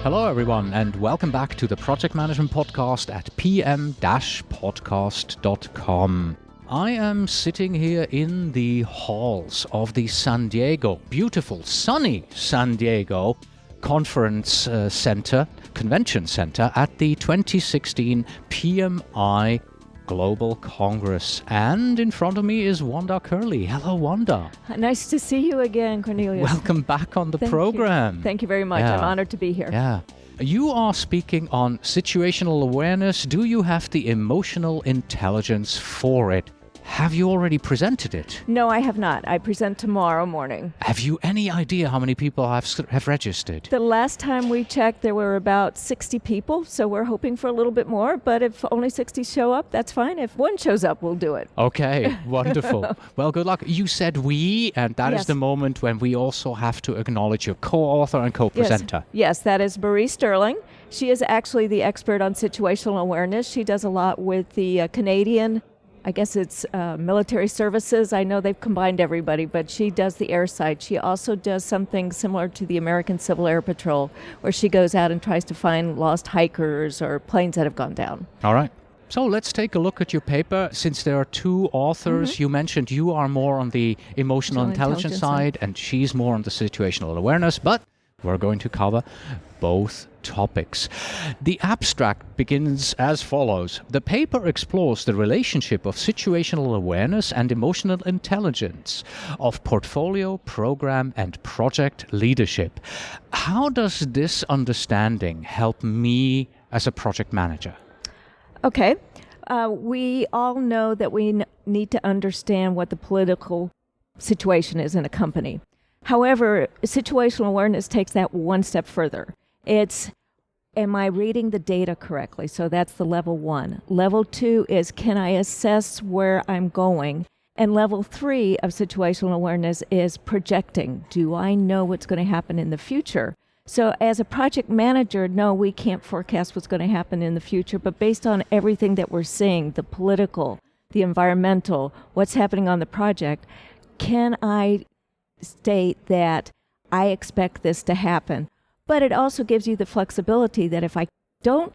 Hello, everyone, and welcome back to the Project Management Podcast at pm-podcast.com. I am sitting here in the halls of the beautiful, sunny San Diego Conference Convention Center at the 2016 PMI Global Congress. And in front of me is Wanda Curlee. Hello, Wanda. Nice to see you again, Cornelius. Welcome back on the program. Thank you very much. Yeah. I'm honored to be here. Yeah. You are speaking on situational awareness. Do you have the emotional intelligence for it? Have you already presented it? No, I have not. I present tomorrow morning. Have you any idea how many people have registered? The last time we checked, there were about 60 people, so we're hoping for a little bit more. But if only 60 show up, that's fine. If one shows up, we'll do it. Okay, wonderful. Well, good luck. You said we, and that is the moment when we also have to acknowledge your co-author and co-presenter. Yes, that is Marie Sterling. She is actually the expert on situational awareness. She does a lot with the Canadian, I guess it's military services. I know they've combined everybody, but she does the air side. She also does something similar to the American Civil Air Patrol, where she goes out and tries to find lost hikers or planes that have gone down. All right. So let's take a look at your paper. Since there are two authors, you mentioned you are more on the emotional intelligence side, and she's more on the situational awareness, but we're going to cover both topics. The abstract begins as follows. The paper explores the relationship of situational awareness and emotional intelligence of portfolio, program, and project leadership. How does this understanding help me as a project manager? Okay. We all know that we need to understand what the political situation is in a company. However, situational awareness takes that one step further. It's, am I reading the data correctly? So that's the level 1. Level 2 is, can I assess where I'm going? And level 3 of situational awareness is projecting. Do I know what's going to happen in the future? So as a project manager, no, we can't forecast what's going to happen in the future, but based on everything that we're seeing, the political, the environmental, what's happening on the project, can I state that I expect this to happen? But it also gives you the flexibility that if I don't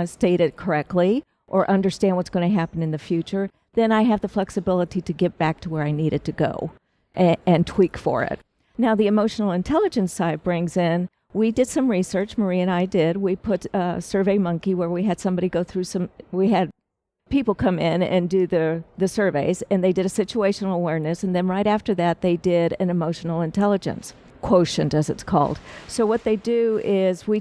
state it correctly or understand what's going to happen in the future, then I have the flexibility to get back to where I need it to go and tweak for it. Now, the emotional intelligence side brings in, we did some research, Marie and I did. We put a Survey Monkey where we had somebody go through we had people come in and do the surveys, and they did a situational awareness, and then right after that they did an emotional intelligence quotient, as it's called. So what they do is we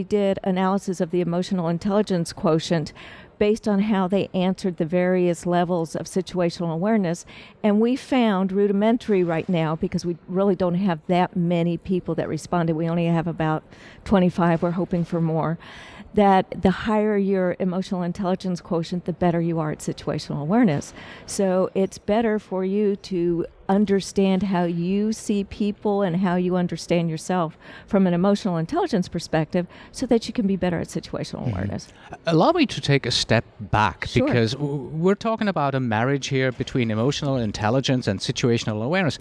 did analysis of the emotional intelligence quotient based on how they answered the various levels of situational awareness, and we found rudimentary right now, because we really don't have that many people that responded. We only have about 25. We're hoping for more. That the higher your emotional intelligence quotient, the better you are at situational awareness. So it's better for you to understand how you see people and how you understand yourself from an emotional intelligence perspective so that you can be better at situational awareness. Allow me to take a step back, Sure. because we're talking about a marriage here between emotional intelligence and situational awareness.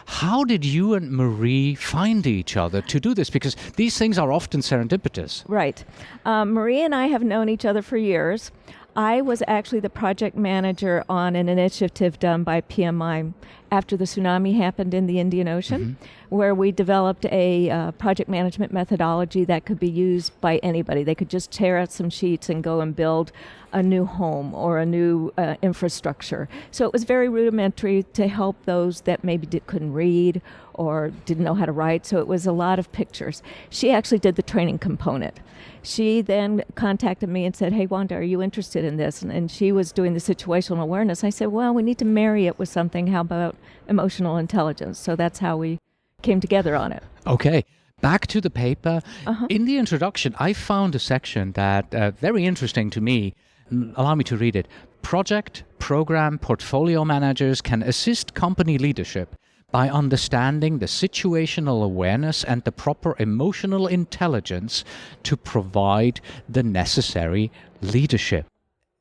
How did you and Marie find each other to do this? Because these things are often serendipitous. Right. Marie and I have known each other for years. I was actually the project manager on an initiative done by PMI after the tsunami happened in the Indian Ocean, where we developed a project management methodology that could be used by anybody. They could just tear out some sheets and go and build a new home or a new infrastructure. So it was very rudimentary to help those that maybe couldn't read or didn't know how to write. So it was a lot of pictures. She actually did the training component. She then contacted me and said, hey, Wanda, are you interested in this? And she was doing the situational awareness. I said, well, we need to marry it with something. How about emotional intelligence? So that's how we came together on it. Okay. Back to the paper. In the introduction, I found a section that very interesting to me. Allow me to read it. Project, program, portfolio managers can assist company leadership by understanding the situational awareness and the proper emotional intelligence to provide the necessary leadership.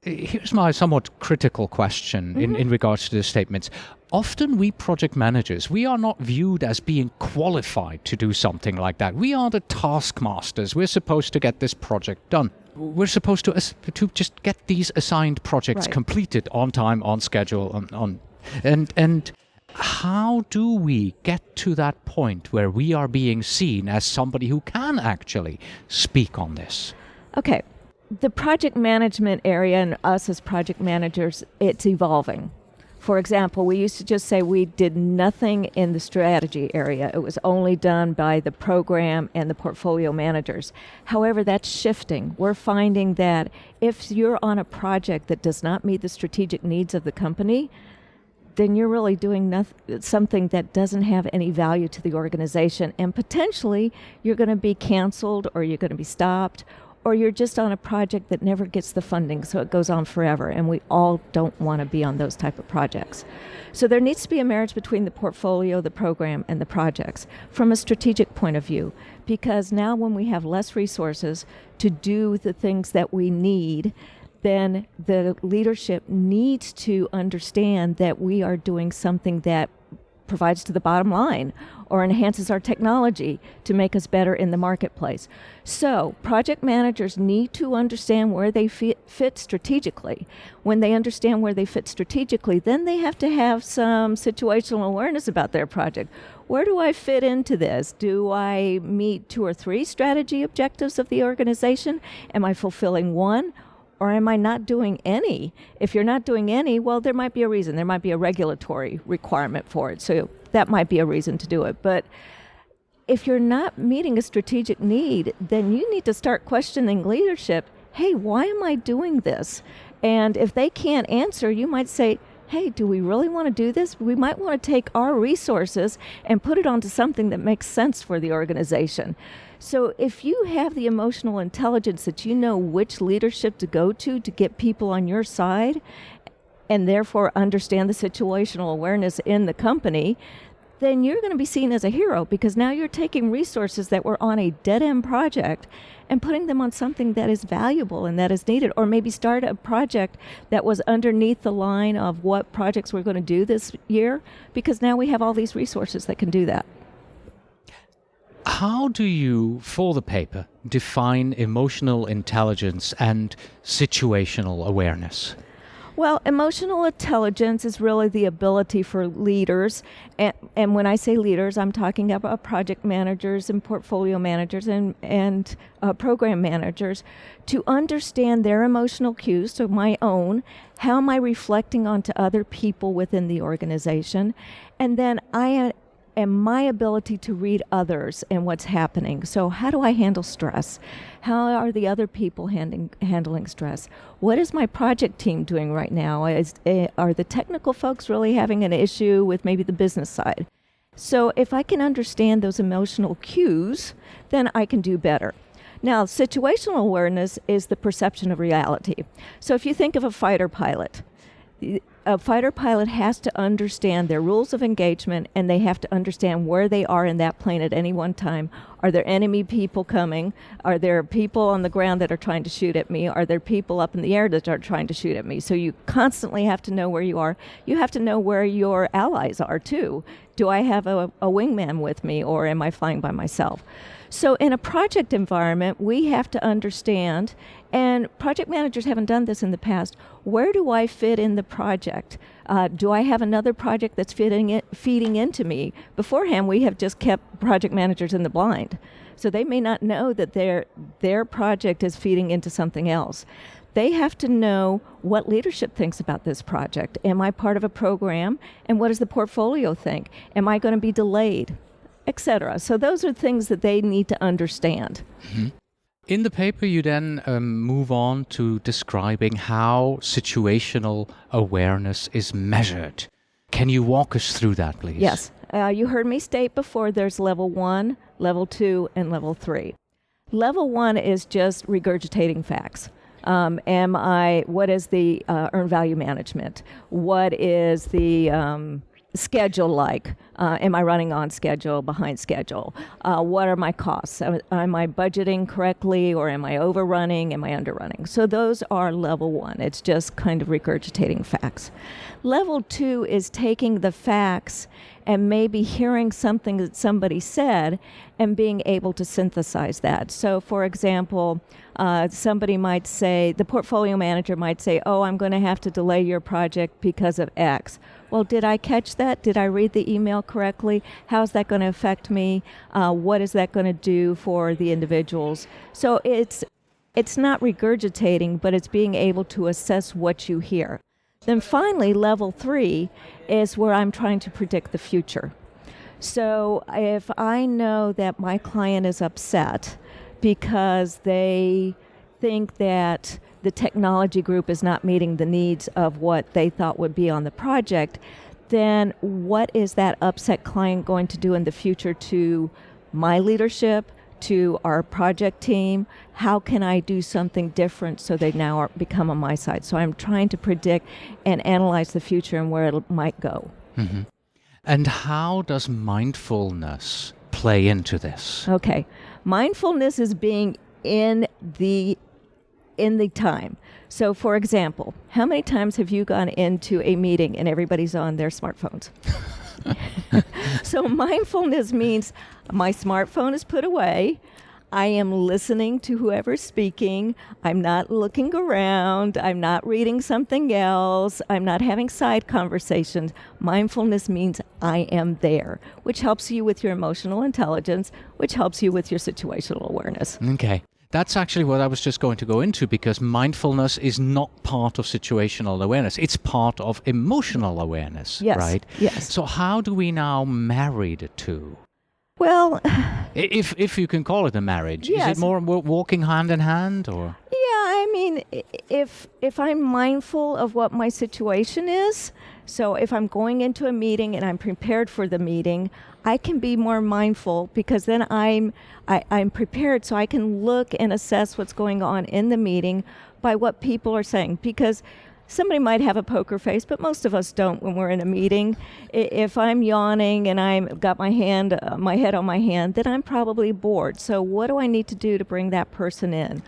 Here's my somewhat critical question in regards to the statements. often we project managers, we are not viewed as being qualified to do something like that. We are the taskmasters. We're supposed to get this project done. We're supposed to just get these assigned projects completed on time, on schedule, and how do we get to that point where we are being seen as somebody who can actually speak on this? Okay. The project management area and us as project managers, it's evolving. For example, we used to just say we did nothing in the strategy area. It was only done by the program and the portfolio managers. However, that's shifting. We're finding that if you're on a project that does not meet the strategic needs of the company, then you're really doing something that doesn't have any value to the organization. And potentially, you're going to be canceled or you're going to be stopped, or you're just on a project that never gets the funding, so it goes on forever, and we all don't want to be on those type of projects. So there needs to be a marriage between the portfolio, the program, and the projects from a strategic point of view, because now when we have less resources to do the things that we need, then the leadership needs to understand that we are doing something that provides to the bottom line or enhances our technology to make us better in the marketplace. So project managers need to understand where they fit strategically. When they understand where they fit strategically, then they have to have some situational awareness about their project. Where do I fit into this? Do I meet 2 or 3 strategy objectives of the organization? Am I fulfilling one? Or am I not doing any? If you're not doing any, well, there might be a reason. There might be a regulatory requirement for it. So that might be a reason to do it. But if you're not meeting a strategic need, then you need to start questioning leadership. Hey, why am I doing this? And if they can't answer, you might say, hey, do we really want to do this? We might want to take our resources and put it onto something that makes sense for the organization. So if you have the emotional intelligence that you know which leadership to go to get people on your side, and therefore understand the situational awareness in the company, then you're going to be seen as a hero, because now you're taking resources that were on a dead-end project and putting them on something that is valuable and that is needed, or maybe start a project that was underneath the line of what projects we're going to do this year, because now we have all these resources that can do that. How do you, for the paper, define emotional intelligence and situational awareness? Well, emotional intelligence is really the ability for leaders, and when I say leaders, I'm talking about project managers and portfolio managers and program managers, to understand their emotional cues, so my own, how am I reflecting onto other people within the organization, and then and my ability to read others and what's happening. So how do I handle stress? How are the other people handling stress? What is my project team doing right now? Are the technical folks really having an issue with maybe the business side? So if I can understand those emotional cues, then I can do better. Now, situational awareness is the perception of reality. So if you think of a fighter pilot, a fighter pilot has to understand their rules of engagement, and they have to understand where they are in that plane at any one time. Are there enemy people coming? Are there people on the ground that are trying to shoot at me? Are there people up in the air that are trying to shoot at me? So you constantly have to know where you are. You have to know where your allies are too. Do I have a wingman with me, or am I flying by myself? So in a project environment, we have to understand, and project managers haven't done this in the past, where do I fit in the project? Do I have another project that's feeding into me? Beforehand, we have just kept project managers in the blind. So they may not know that their project is feeding into something else. They have to know what leadership thinks about this project. Am I part of a program? And what does the portfolio think? Am I going to be delayed? Etc. So those are things that they need to understand. Mm-hmm. In the paper, you then move on to describing how situational awareness is measured. Can you walk us through that, please? Yes. You heard me state before there's level 1, level 2, and level 3. Level 1 is just regurgitating facts. What is the earned value management? What is the schedule like? Am I running on schedule, behind schedule? What are my costs? Am I budgeting correctly, or am I overrunning? Am I underrunning? So those are level 1. It's just kind of regurgitating facts. Level 2 is taking the facts and maybe hearing something that somebody said and being able to synthesize that. So, for example, somebody might say, the portfolio manager might say, oh, I'm going to have to delay your project because of X. Well, did I catch that? Did I read the email correctly? How is that going to affect me? What is that going to do for the individuals? So it's not regurgitating, but it's being able to assess what you hear. Then finally, level 3 is where I'm trying to predict the future. So if I know that my client is upset because they think that the technology group is not meeting the needs of what they thought would be on the project, then what is that upset client going to do in the future to my leadership, to our project team? How can I do something different so they now become on my side? So I'm trying to predict and analyze the future and where it might go. Mm-hmm. And how does mindfulness play into this? Okay. Mindfulness is being in the time. So, for example, how many times have you gone into a meeting and everybody's on their smartphones? So mindfulness means my smartphone is put away. I am listening to whoever's speaking. I'm not looking around. I'm not reading something else. I'm not having side conversations. Mindfulness means I am there, which helps you with your emotional intelligence, which helps you with your situational awareness. Okay. That's actually what I was just going to go into, because mindfulness is not part of situational awareness. It's part of emotional awareness, yes, right? Yes. So how do we now marry the two? Well, if you can call it a marriage, yes. Is it more walking hand in hand, or? Yeah, I mean, if I'm mindful of what my situation is, so if I'm going into a meeting and I'm prepared for the meeting, I can be more mindful, because then I'm prepared, so I can look and assess what's going on in the meeting by what people are saying. Because somebody might have a poker face, but most of us don't when we're in a meeting. If I'm yawning and I've got my head on my hand, then I'm probably bored. So what do I need to do to bring that person in?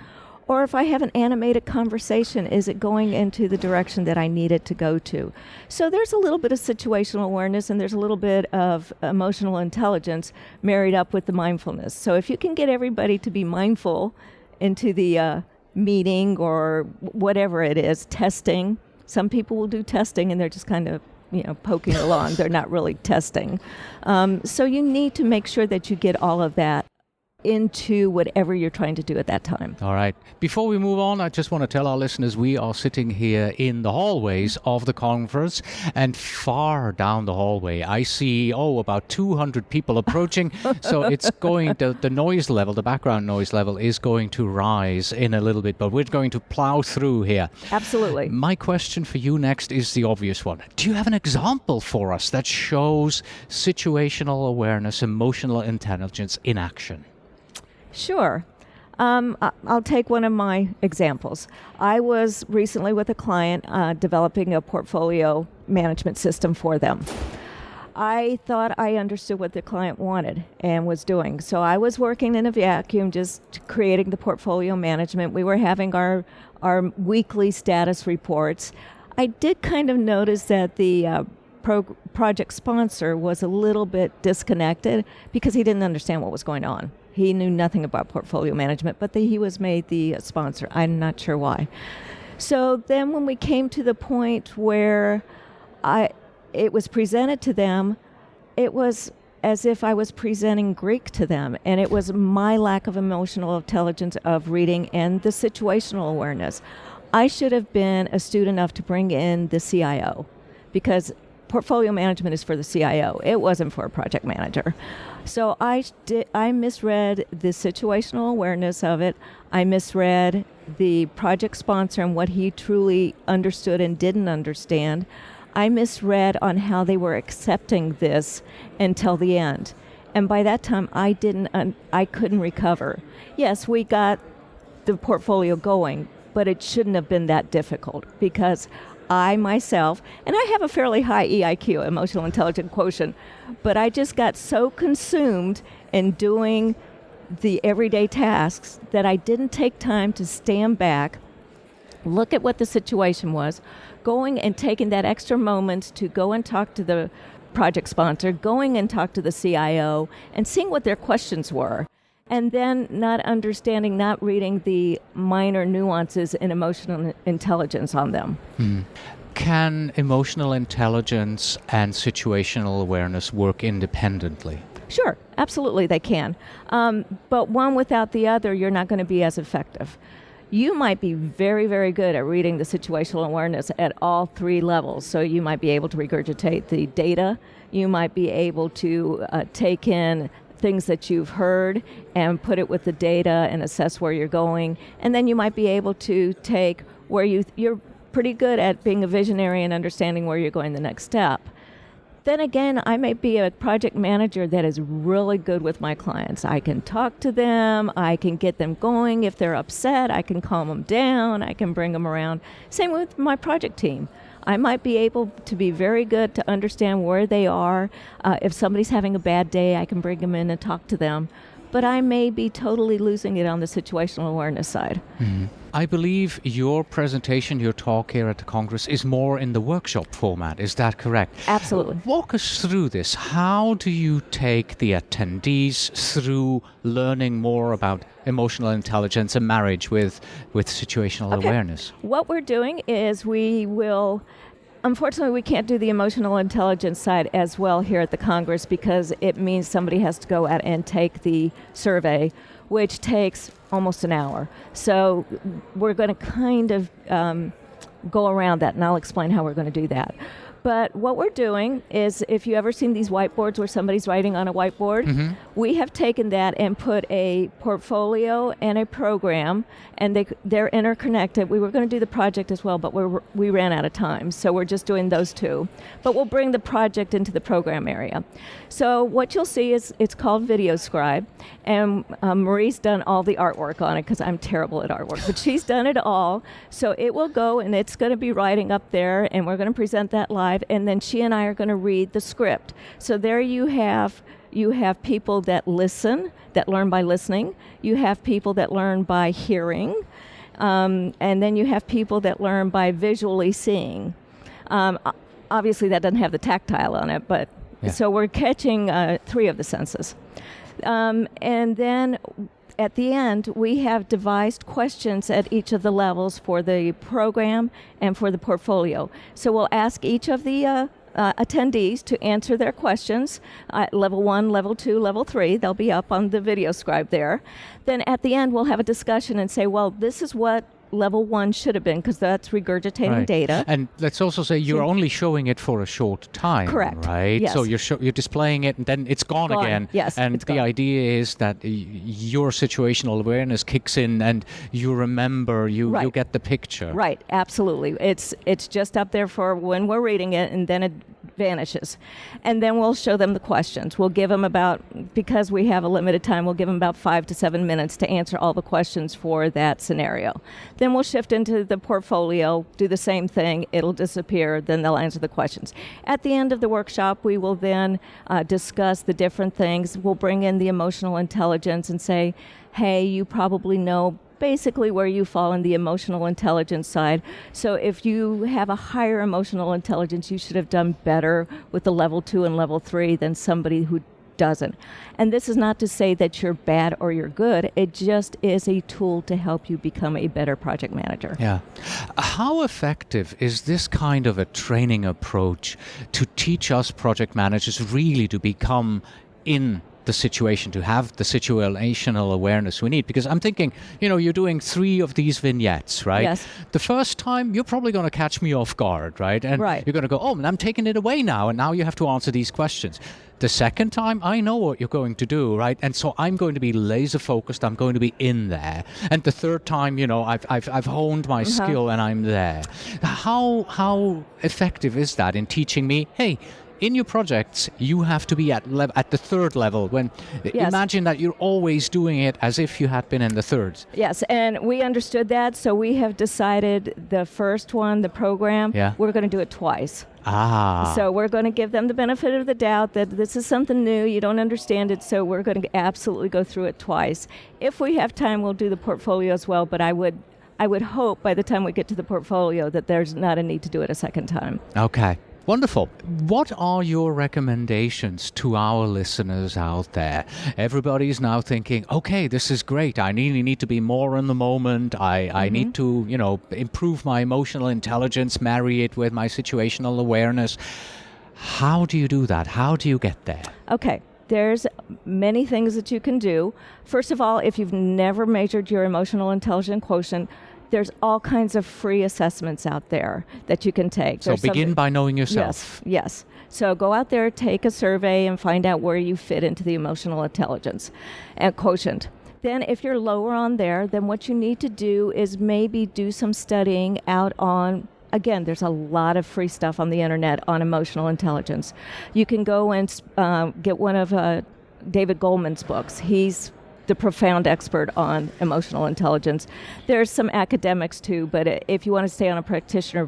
Or if I have an animated conversation, is it going into the direction that I need it to go to? So there's a little bit of situational awareness, and there's a little bit of emotional intelligence married up with the mindfulness. So if you can get everybody to be mindful into the meeting or whatever it is, testing. Some people will do testing and they're just kind of, poking along. They're not really testing. So you need to make sure that you get all of that into whatever you're trying to do at that time. All right. Before we move on, I just want to tell our listeners we are sitting here in the hallways of the conference, and far down the hallway I see, about 200 people approaching. So it's going, the noise level, the background noise level is going to rise in a little bit, but we're going to plow through here. Absolutely. My question for you next is the obvious one. Do you have an example for us that shows situational awareness, emotional intelligence in action? Sure. I'll take one of my examples. I was recently with a client developing a portfolio management system for them. I thought I understood what the client wanted and was doing. So I was working in a vacuum, just creating the portfolio management. We were having our weekly status reports. I did kind of notice that the project sponsor was a little bit disconnected because he didn't understand what was going on. He knew nothing about portfolio management, but he was made the sponsor. I'm not sure why. So then when we came to the point where it was presented to them, it was as if I was presenting Greek to them, and it was my lack of emotional intelligence of reading and the situational awareness. I should have been astute enough to bring in the CIO, because portfolio management is for the CIO. It wasn't for a project manager. So I misread the situational awareness of it. I misread the project sponsor and what he truly understood and didn't understand. I misread on how they were accepting this until the end. And by that time, I couldn't recover. Yes, we got the portfolio going, but it shouldn't have been that difficult, because I myself, and I have a fairly high EIQ, emotional intelligence quotient, but I just got so consumed in doing the everyday tasks that I didn't take time to stand back, look at what the situation was, going and taking that extra moment to go and talk to the project sponsor, going and talk to the CIO, and seeing what their questions were. And then not understanding, not reading the minor nuances in emotional intelligence on them. Can emotional intelligence and situational awareness work independently? Sure, absolutely they can. But one without the other, you're not going to be as effective. You might be very, very good at reading the situational awareness at all three levels. So you might be able to regurgitate the data. You might be able to take in things that you've heard and put it with the data and assess where you're going. And then you might be able to take where you're pretty good at being a visionary and understanding where you're going the next step. Then again, I may be a project manager that is really good with my clients. I can talk to them. I can get them going. If they're upset, I can calm them down. I can bring them around. Same with my project team. I might be able to be very good to understand where they are. If somebody's having a bad day, I can bring them in and talk to them. But I may be totally losing it on the situational awareness side. Mm-hmm. I believe your presentation, your talk here at the Congress is more in the workshop format. Is that correct? Absolutely. Walk us through this. How do you take the attendees through learning more about emotional intelligence and marriage with situational awareness? What we're doing is we will... Unfortunately, we can't do the emotional intelligence side as well here at the Congress because it means somebody has to go out and take the survey, which takes almost an hour. So we're going to kind of go around that, and I'll explain how we're going to do that. But what we're doing is, if you ever seen these whiteboards where somebody's writing on a whiteboard, we have taken that and put a portfolio and a program, and they're interconnected. We were going to do the project as well, but we ran out of time, so we're just doing those two. But we'll bring the project into the program area. So what you'll see is it's called Video Scribe, and Marie's done all the artwork on it because I'm terrible at artwork, but she's done it all. So it will go, and it's going to be writing up there, and we're going to present that live. And then she and I are going to read the script. So there you have people that listen, that learn by listening. You have people that learn by hearing. And then you have people that learn by visually seeing. Obviously, that doesn't have the tactile on it, but so we're catching three of the senses. And then at the end, we have devised questions at each of the levels for the program and for the portfolio. So we'll ask each of the attendees to answer their questions at level 1, level 2, level 3. They'll be up on the Video Scribe there. Then at the end, we'll have a discussion and say, well, this is what level 1 should have been, because that's regurgitating data. And let's also say you're only showing it for a short time. Correct. Right? Yes. So you're displaying it and then it's gone again. Yes. And the idea is that your situational awareness kicks in and you remember, you get the picture. Right. Absolutely. It's just up there for when we're reading it, and then it vanishes. And then we'll show them the questions. We'll give them because we have a limited time, we'll give them about 5 to 7 minutes to answer all the questions for that scenario. Then we'll shift into the portfolio, do the same thing, it'll disappear, then they'll answer the questions. At the end of the workshop, we will then discuss the different things. We'll bring in the emotional intelligence and say, hey, you probably know basically where you fall in the emotional intelligence side. So if you have a higher emotional intelligence, you should have done better with the level 2 and level 3 than somebody who doesn't. And this is not to say that you're bad or you're good. It just is a tool to help you become a better project manager. Yeah. How effective is this kind of a training approach to teach us project managers really to become in the situation, to have the situational awareness we need? Because I'm thinking, you're doing 3 of these vignettes, right? Yes. The first time, you're probably going to catch me off guard, right? And you're going to go, and I'm taking it away now, and now you have to answer these questions. The second time, I know what you're going to do, right? And so I'm going to be laser focused. I'm going to be in there. And the third time, I've honed my skill and I'm there. How effective is that in teaching me, hey, in your projects, you have to be at the third level. Imagine that you're always doing it as if you had been in the third. Yes, and we understood that, so we have decided the first one, the program, we're going to do it twice. So we're going to give them the benefit of the doubt that this is something new, you don't understand it, so we're going to absolutely go through it twice. If we have time, we'll do the portfolio as well, but I would hope by the time we get to the portfolio that there's not a need to do it a second time. Okay. Wonderful. What are your recommendations to our listeners out there? Everybody's now thinking, okay, this is great. I really need to be more in the moment. I need to, improve my emotional intelligence, marry it with my situational awareness. How do you do that? How do you get there? Okay. There's many things that you can do. First of all, if you've never measured your emotional intelligence quotient, there's all kinds of free assessments out there that you can take. So begin by knowing yourself. Yes. So go out there, take a survey, and find out where you fit into the emotional intelligence and quotient. Then if you're lower on there, then what you need to do is maybe do some studying out on, again, there's a lot of free stuff on the internet on emotional intelligence. You can go and get one of David Goleman's books. He's the profound expert on emotional intelligence. There's some academics too, but if you want to stay on a practitioner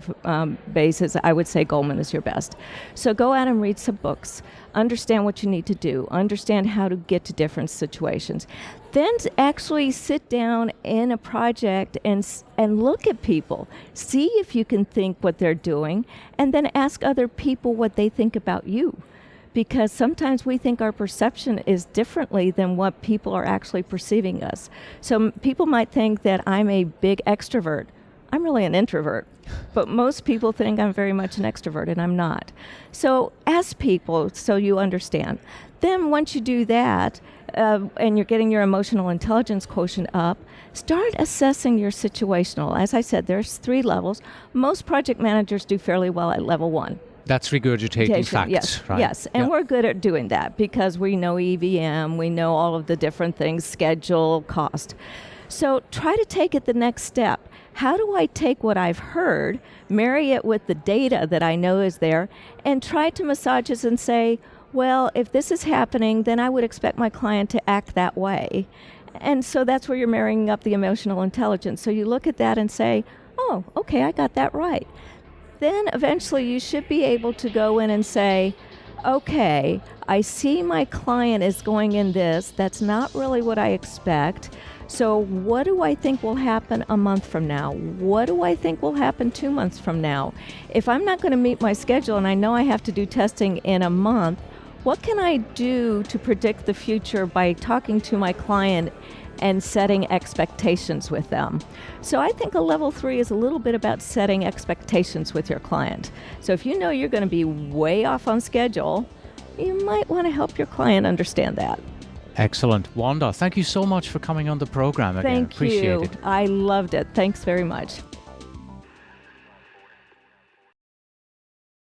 basis, I would say Goleman is your best. So go out and read some books. Understand what you need to do. Understand how to get to different situations. Then actually sit down in a project and look at people. See if you can think what they're doing, and then ask other people what they think about you. Because sometimes we think our perception is differently than what people are actually perceiving us. So people might think that I'm a big extrovert. I'm really an introvert. But most people think I'm very much an extrovert, and I'm not. So ask people so you understand. Then once you do that, and you're getting your emotional intelligence quotient up, start assessing your situational. As I said, there's 3 levels. Most project managers do fairly well at level 1. That's regurgitating facts, yes, right? Yes, and we're good at doing that because we know EVM, we know all of the different things, schedule, cost. So try to take it the next step. How do I take what I've heard, marry it with the data that I know is there, and try to massage it and say, well, if this is happening, then I would expect my client to act that way. And so that's where you're marrying up the emotional intelligence. So you look at that and say, oh, okay, I got that right. Then eventually you should be able to go in and say, okay, I see my client is going in this. That's not really what I expect. So what do I think will happen a month from now? What do I think will happen 2 months from now? If I'm not going to meet my schedule and I know I have to do testing in a month, what can I do to predict the future by talking to my client and setting expectations with them? So I think a level 3 is a little bit about setting expectations with your client. So if you know you're going to be way off on schedule, you might want to help your client understand that. Excellent. Wanda, thank you so much for coming on the program again. Thank you. Appreciate it. I loved it. Thanks very much.